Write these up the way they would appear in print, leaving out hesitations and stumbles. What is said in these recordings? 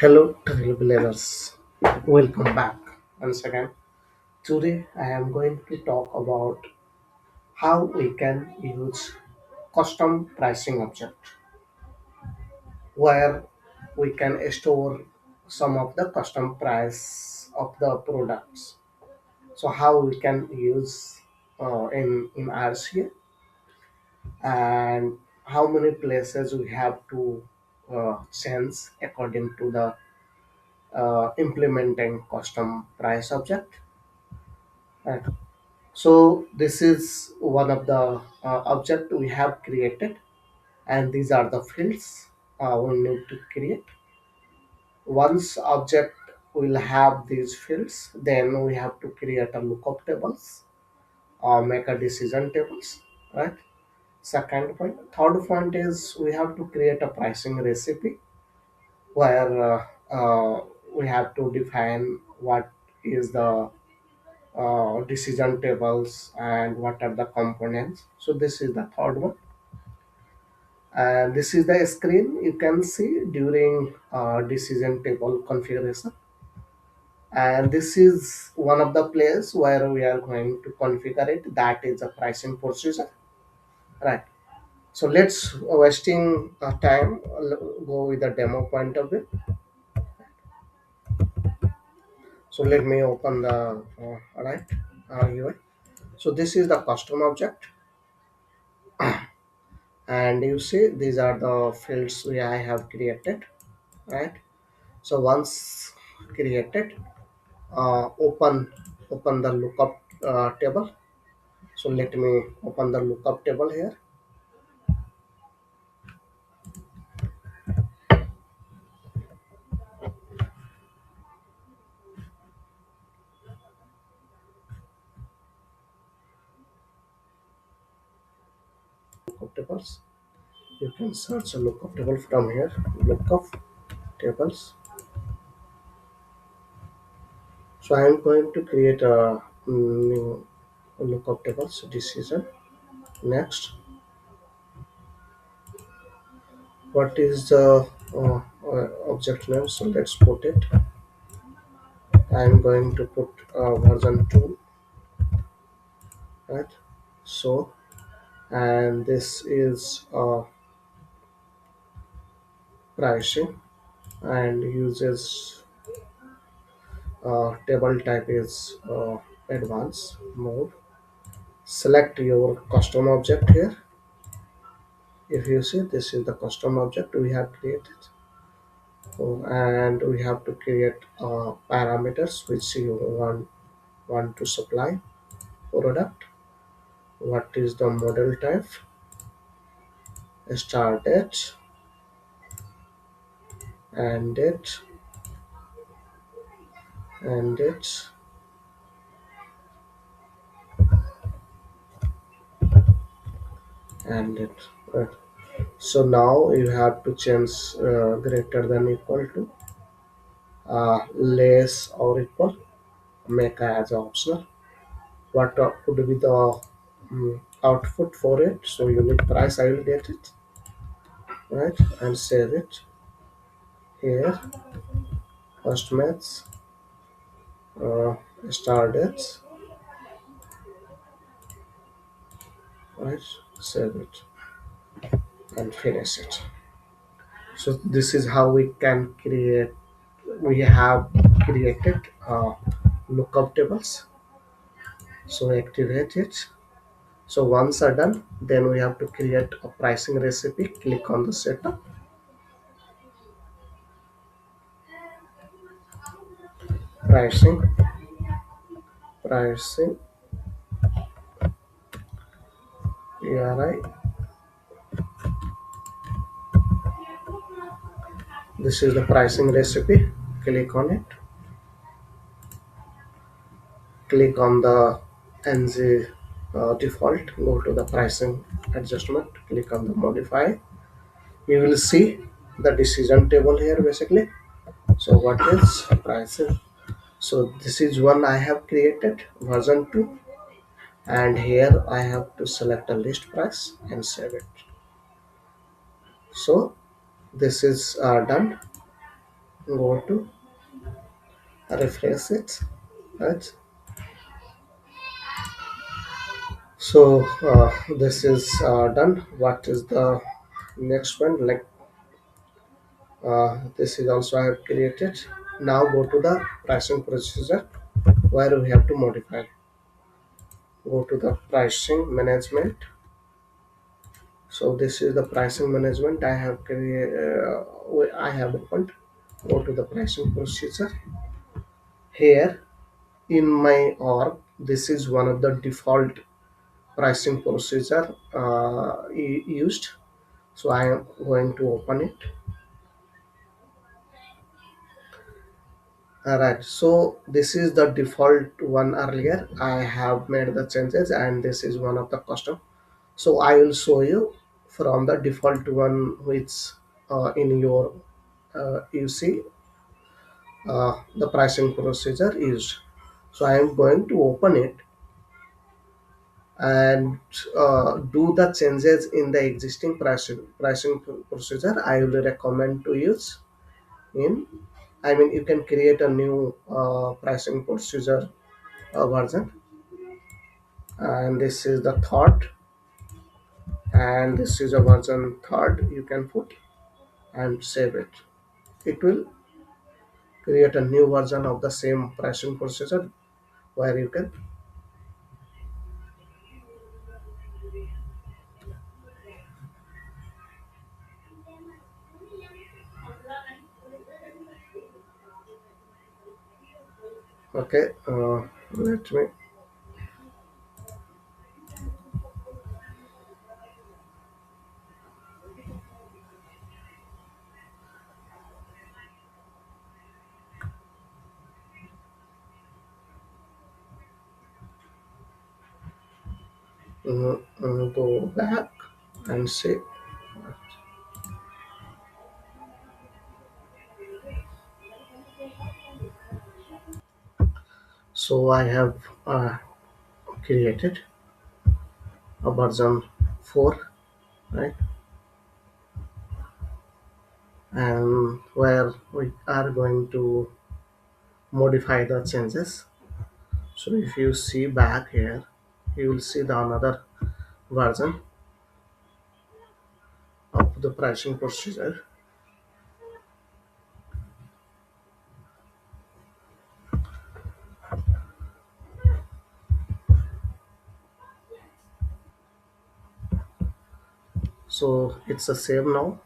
Hello, trailblazers. Welcome back once again. Today, I am going to talk about how we can use custom pricing object, where we can store some of the custom price of the products. So, how we can use in RCA and how many places we have to change according to the implementing custom price object. Right. So this is one of the object we have created, and these are the fields we need to create. Once object will have these fields, then we have to create a lookup tables or make a decision tables, right? Second point. Third point is we have to create a pricing recipe where we have to define what is the decision tables and what are the components. So this is the third one, and this is the screen you can see during decision table configuration, and this is one of the place where we are going to configure it, that is a pricing procedure, right? So let's wasting time, go with the demo point of view. So let me open the right UI. So this is the custom object, and you see these are the fields we I have created, right? So once created, open the lookup table. So let me open the lookup table here. Lookup tables, you can search a lookup table from here. Lookup tables. So I am going to create a new lookup tables decision. Next, what is the object name? So let's put it. I am going to put version 2, right? So, and this is pricing, and uses table type is advanced mode. Select your custom object here. If you see, this is the custom object we have created. And we have to create parameters which you want to supply product. What is the model type? Start date, and date, and date, and date. Right. So now you have to change greater than equal to, less or equal, make as optional. What could be the output for it? So unit price, I will get it, right, and save it here. First match, uh, start dates, right, save it and finish it. So this is how we can create. We have created lookup tables. So activate it. So once are done, then we have to create a pricing recipe. Click on the setup, pricing, pricing, ERI. This is the pricing recipe. Click on it. Click on the NG default. Go to the pricing adjustment. Click on the modify. You will see the decision table here basically. So what is pricing? So this is one I have created, version 2, and here I have to select a list price and save it. So this is done. Go to refresh it, right? So this is done. What is the next one? Like this is also I have created. Now go to the pricing procedure where we have to modify. Go to the pricing management. So this is the pricing management I have I have opened. Go to the pricing procedure. Here in my org, this is one of the default pricing procedure used. So I am going to open it. Alright, so this is the default one earlier. I have made the changes and this is one of the custom. So I will show you from the default one which in your you see the pricing procedure is. So I am going to open it and do the changes in the existing pricing procedure. I will recommend to use in. I mean, you can create a new pricing procedure version, and this is the third, and this is a version third. You can put and save it. It will create a new version of the same pricing procedure where you can. Okay, let me. Go back and see. So I have created a version 4, right? And where we are going to modify the changes. So if you see back here, you will see the another version of the pricing procedure. So it's the same now,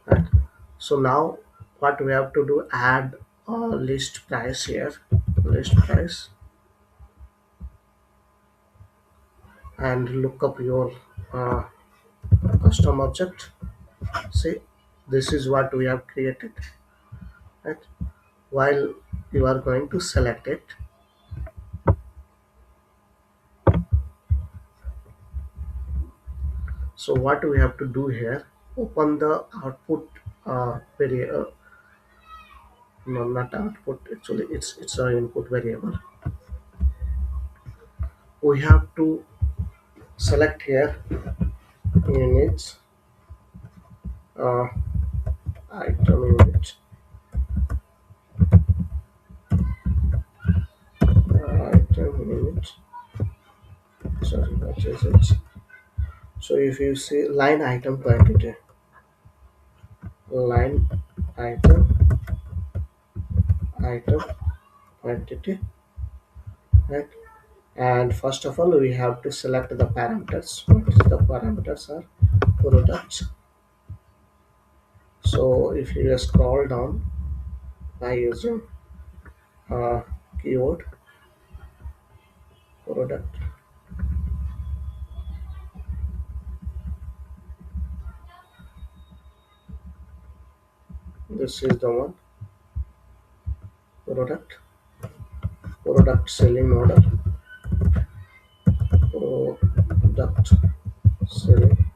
right? So now what we have to do, add a list price here, list price, and look up your uh, custom object. See, this is what we have created, right? While you are going to select it, so what we have to do here, open the output variable. No, not output, actually it's an input variable. We have to select here units, uh, item unit, item unit, sorry, what is it? So if you see line item quantity, line item, item quantity, right? And first of all, we have to select the parameters. What is the parameters are? Product. So if you scroll down by using uh, keyword product, this is the one, product, product selling model, product selling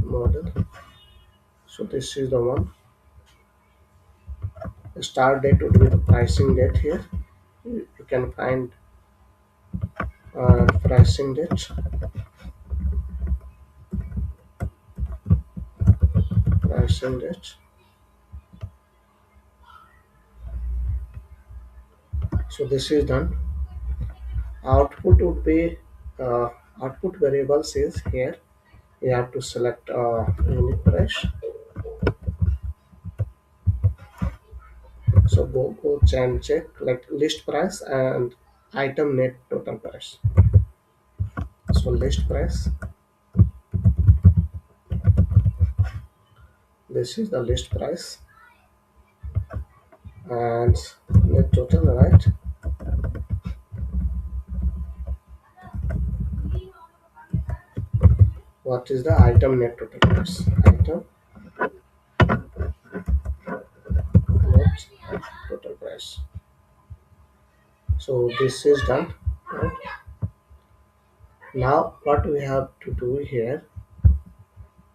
model. So this is the one. Start date would be the pricing date here. You can find pricing date, pricing it. So this is done. Output would be uh, output variables is here. You have to select unit price. So go and check like list price and item net total price. So list price. This is the list price and net total, right? What is the item net total price? Item net total price. So this is done. Right? Now what we have to do here,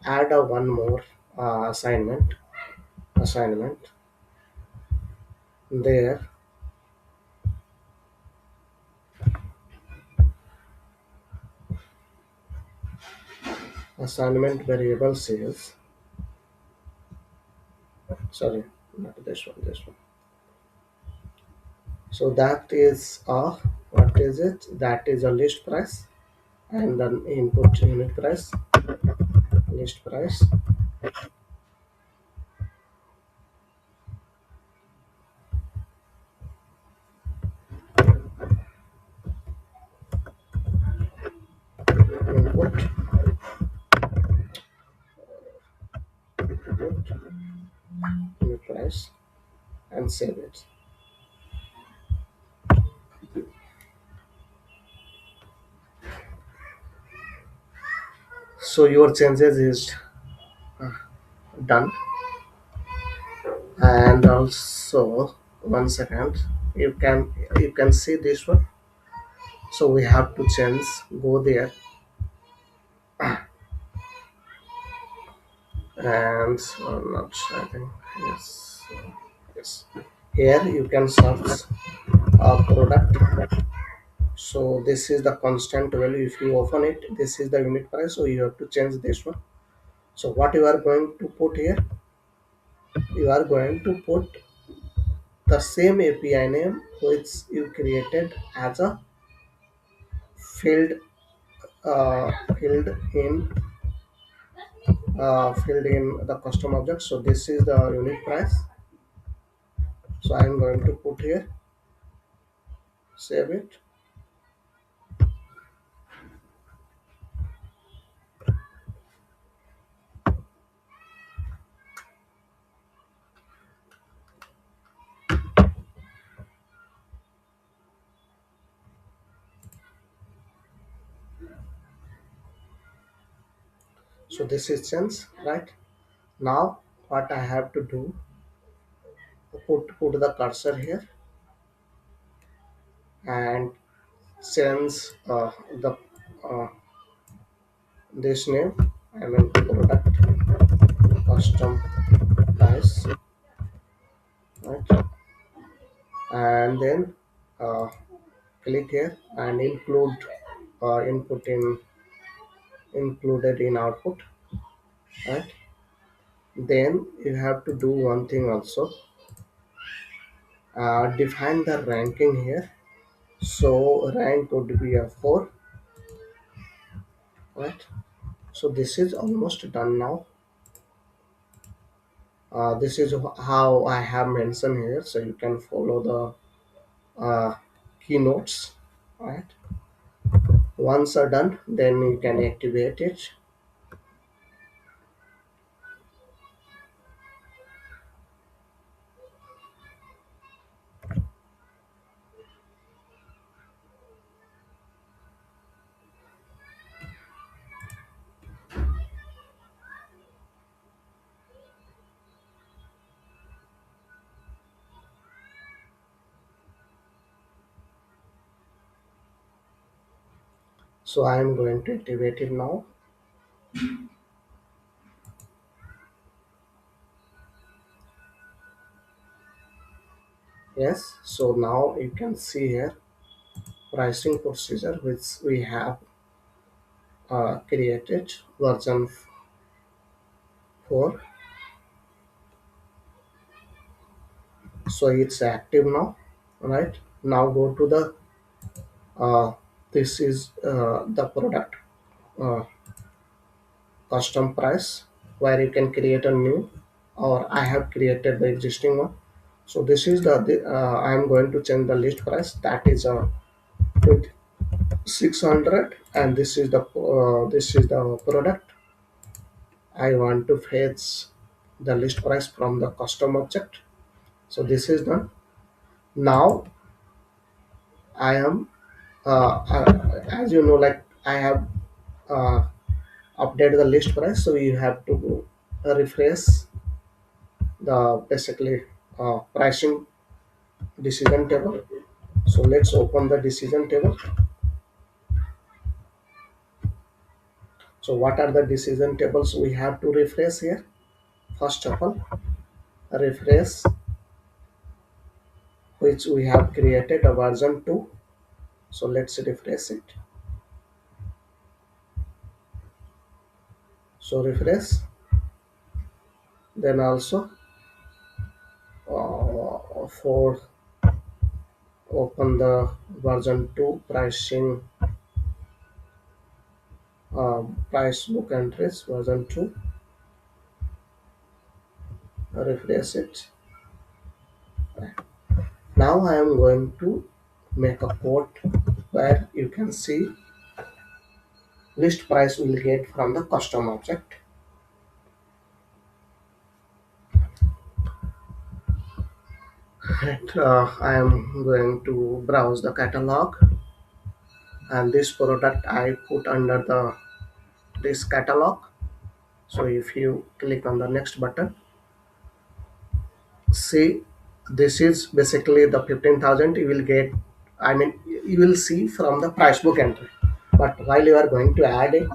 add a one more assignment there. Assignment variable says, sorry, not this one. So that is what is it? That is a list price and then input unit price, list price. Input unit price and save it. So your changes is done. And also 1 second, you can see this one. So we have to change, go there and not I think yes, yes, here you can search a product. So this is the constant value. If you open it, this is the unit price, so you have to change this one. So what you are going to put here, you are going to put the same API name which you created as a field uh, filled in filled in the custom object. So this is the unit price. So I am going to put here, save it. So this is sense, right? Now what I have to do, put the cursor here and change the uh, this name. I mean product custom price, right? And then uh, click here and include input in included in output, right? Then you have to do one thing also, define the ranking here. So rank would be a 4, right? So this is almost done now. This is how I have mentioned here, so you can follow the keynotes, right? Once are done, then you can activate it. So I am going to activate it now. Yes, so now you can see here pricing procedure which we have created version 4. So it's active now, right? Now go to the this is the product uh, custom price, where you can create a new, or I have created the existing one. So this is I am going to change the list price, that is 600, and this is the product. I want to fetch the list price from the custom object. So this is done. Now I am as you know, like I have uh, updated the list price, so you have to refresh the basically pricing decision table. So let's open the decision table. So what are the decision tables we have to refresh here? First of all, refresh which we have created a version 2. So let's refresh it. So refresh, then also for open the version 2 pricing, price book entries version 2, refresh it. Now I am going to make a quote where you can see list price will get from the custom object. And I am going to browse the catalog, and this product I put under the this catalog. So if you click on the next button, see, this is basically the 15,000 you will get. I mean, you will see from the price book entry, but while you are going to add it,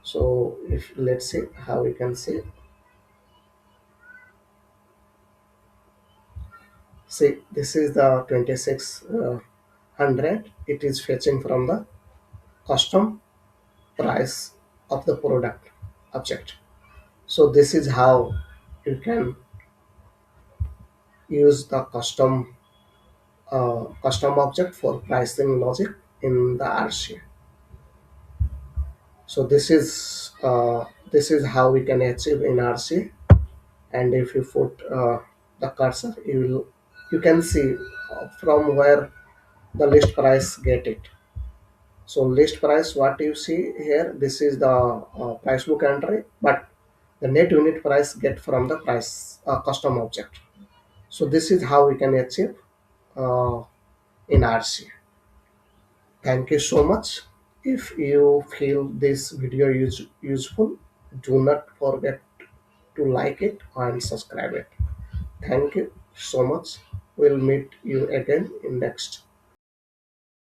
so if let's see how we can see, this is the 2600. It is fetching from the custom price of the product object. So this is how you can use the custom object for pricing logic in the RCA. So this is how we can achieve in RCA. And if you put the cursor, you can see from where the list price get it. So list price, what you see here, this is the price book entry, but the net unit price get from the price custom object. So this is how we can achieve uh, in RC. Thank you so much. If you feel this video is useful, do not forget to like it and subscribe it. Thank you so much. We'll meet you again in next